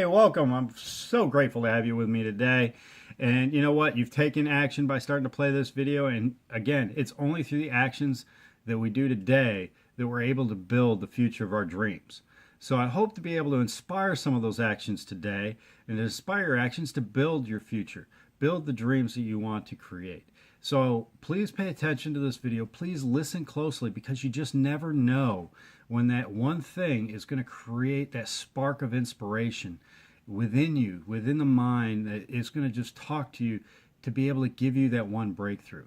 welcome. I'm so grateful to have you with me today. And you know what? You've taken action by starting to play this video. And again, it's only through the actions that we do today that we're able to build the future of our dreams. So I hope to be able to inspire some of those actions today and to inspire your actions to build your future, build the dreams that you want to create. So please pay attention to this video. Please listen closely because you just never know when that one thing is going to create that spark of inspiration within you, within the mind, that is going to just talk to you to be able to give you that one breakthrough.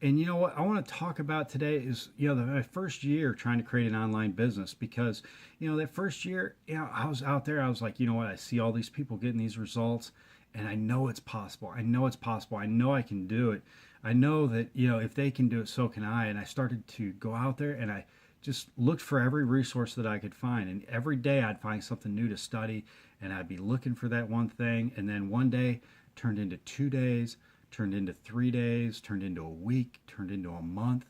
And you know what I want to talk about today is, my first year trying to create an online business because, that first year, I was out there, I was like, you know what, I see all these people getting these results and I know it's possible. I know it's possible. I know I can do it. I know that, if they can do it, so can I. And I started to go out there and I just looked for every resource that I could find. And every day I'd find something new to study and I'd be looking for that one thing. And then one day turned into 2 days, turned into 3 days, turned into a week, turned into a month.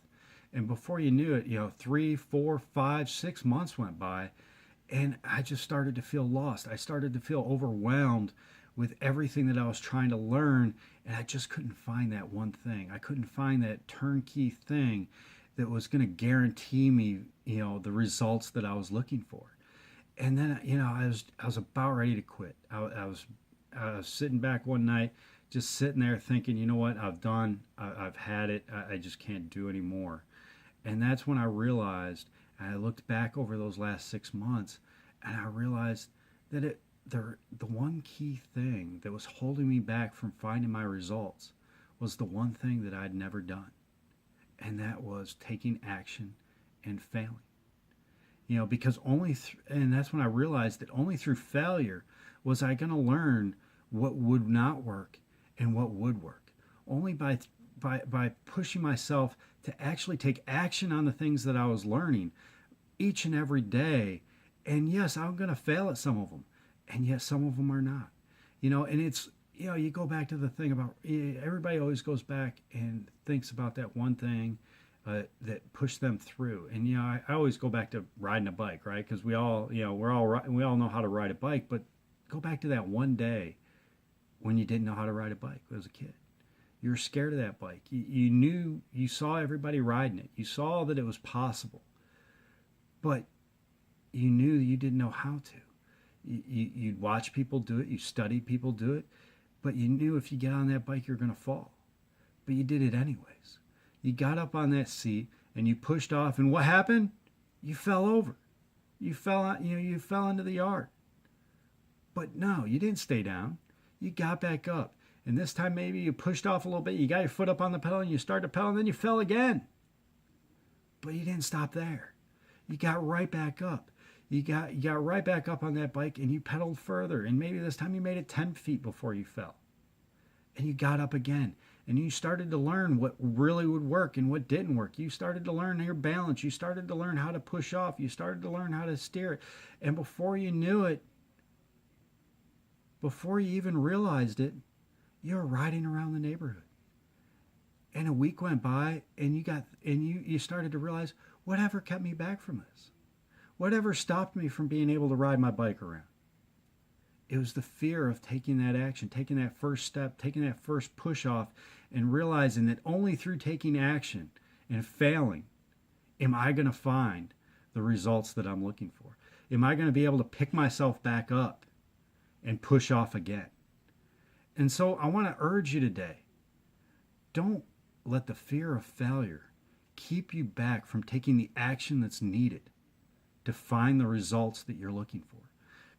And before you knew it, 3, 4, 5, 6 months went by and I just started to feel lost. I started to feel overwhelmed with everything that I was trying to learn, and I just couldn't find that one thing. I couldn't find that turnkey thing that was going to guarantee me, the results that I was looking for. And then, I was about ready to quit. I was sitting back one night, just sitting there thinking, you know what, I've done, I've had it, I just can't do anymore. And that's when I realized, and I looked back over those last 6 months, and I realized that the one key thing that was holding me back from finding my results was the one thing that I'd never done. And that was taking action and failing. Because and that's when I realized that only through failure was I going to learn what would not work and what would work. Only by pushing myself to actually take action on the things that I was learning each and every day. And yes, I'm going to fail at some of them. And yet some of them are not. And it's, you go back to the thing about, everybody always goes back and thinks about that one thing that pushed them through. And, I always go back to riding a bike, right? Because we all know how to ride a bike, but go back to that one day when you didn't know how to ride a bike as a kid. You were scared of that bike. You saw everybody riding it. You saw that it was possible, but you knew that you didn't know how to. You'd watch people do it, you study people do it, but you knew if you get on that bike, you're going to fall. But you did it anyways. You got up on that seat and you pushed off, and what happened? You fell over. You fell out, you fell into the yard. But no, you didn't stay down. You got back up. And this time maybe you pushed off a little bit, you got your foot up on the pedal and you started to pedal, and then you fell again. But you didn't stop there. You got right back up. You got right back up on that bike and you pedaled further. And maybe this time you made it 10 feet before you fell. And you got up again. And you started to learn what really would work and what didn't work. You started to learn your balance. You started to learn how to push off. You started to learn how to steer it. And before you knew it, before you even realized it, you were riding around the neighborhood. And a week went by and you started to realize, whatever kept me back from this? Whatever stopped me from being able to ride my bike around? It was the fear of taking that action, taking that first step, taking that first push off, and realizing that only through taking action and failing am I going to find the results that I'm looking for. Am I going to be able to pick myself back up and push off again? And so I want to urge you today, don't let the fear of failure keep you back from taking the action that's needed to find the results that you're looking for.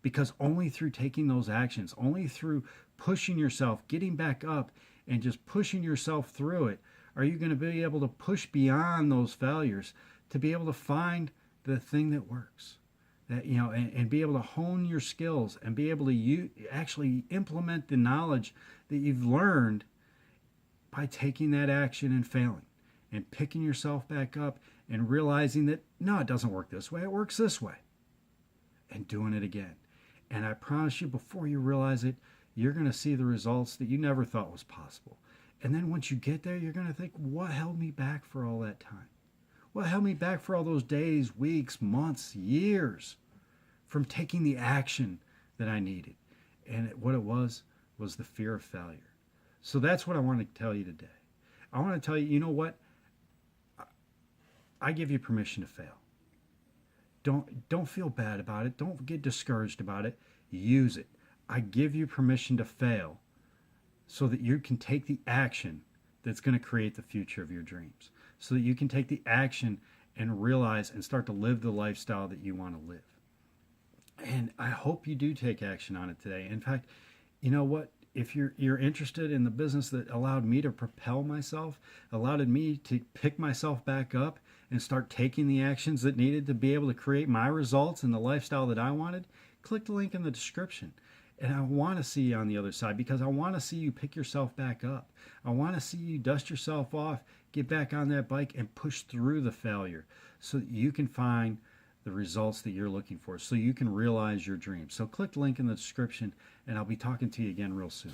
Because only through taking those actions, only through pushing yourself, getting back up, and just pushing yourself through it, are you going to be able to push beyond those failures to be able to find the thing that works. That, and be able to hone your skills and be able to actually implement the knowledge that you've learned by taking that action and failing and picking yourself back up and realizing that, no, it doesn't work this way, it works this way, and doing it again. And I promise you, before you realize it, you're going to see the results that you never thought was possible. And then once you get there, you're going to think, what held me back for all that time? What held me back for all those days, weeks, months, years from taking the action that I needed? And what it was the fear of failure. So that's what I want to tell you today. I want to tell you, you know what? I give you permission to fail. Don't feel bad about it. Don't get discouraged about it. Use it. I give you permission to fail so that you can take the action that's going to create the future of your dreams. So that you can take the action and realize and start to live the lifestyle that you want to live. And I hope you do take action on it today. In fact, you know what? If you're interested in the business that allowed me to propel myself, allowed me to pick myself back up and start taking the actions that needed to be able to create my results and the lifestyle that I wanted, click the link in the description. And I want to see you on the other side because I want to see you pick yourself back up. I want to see you dust yourself off, get back on that bike and push through the failure so that you can find the results that you're looking for, so you can realize your dreams. So click the link in the description and I'll be talking to you again real soon.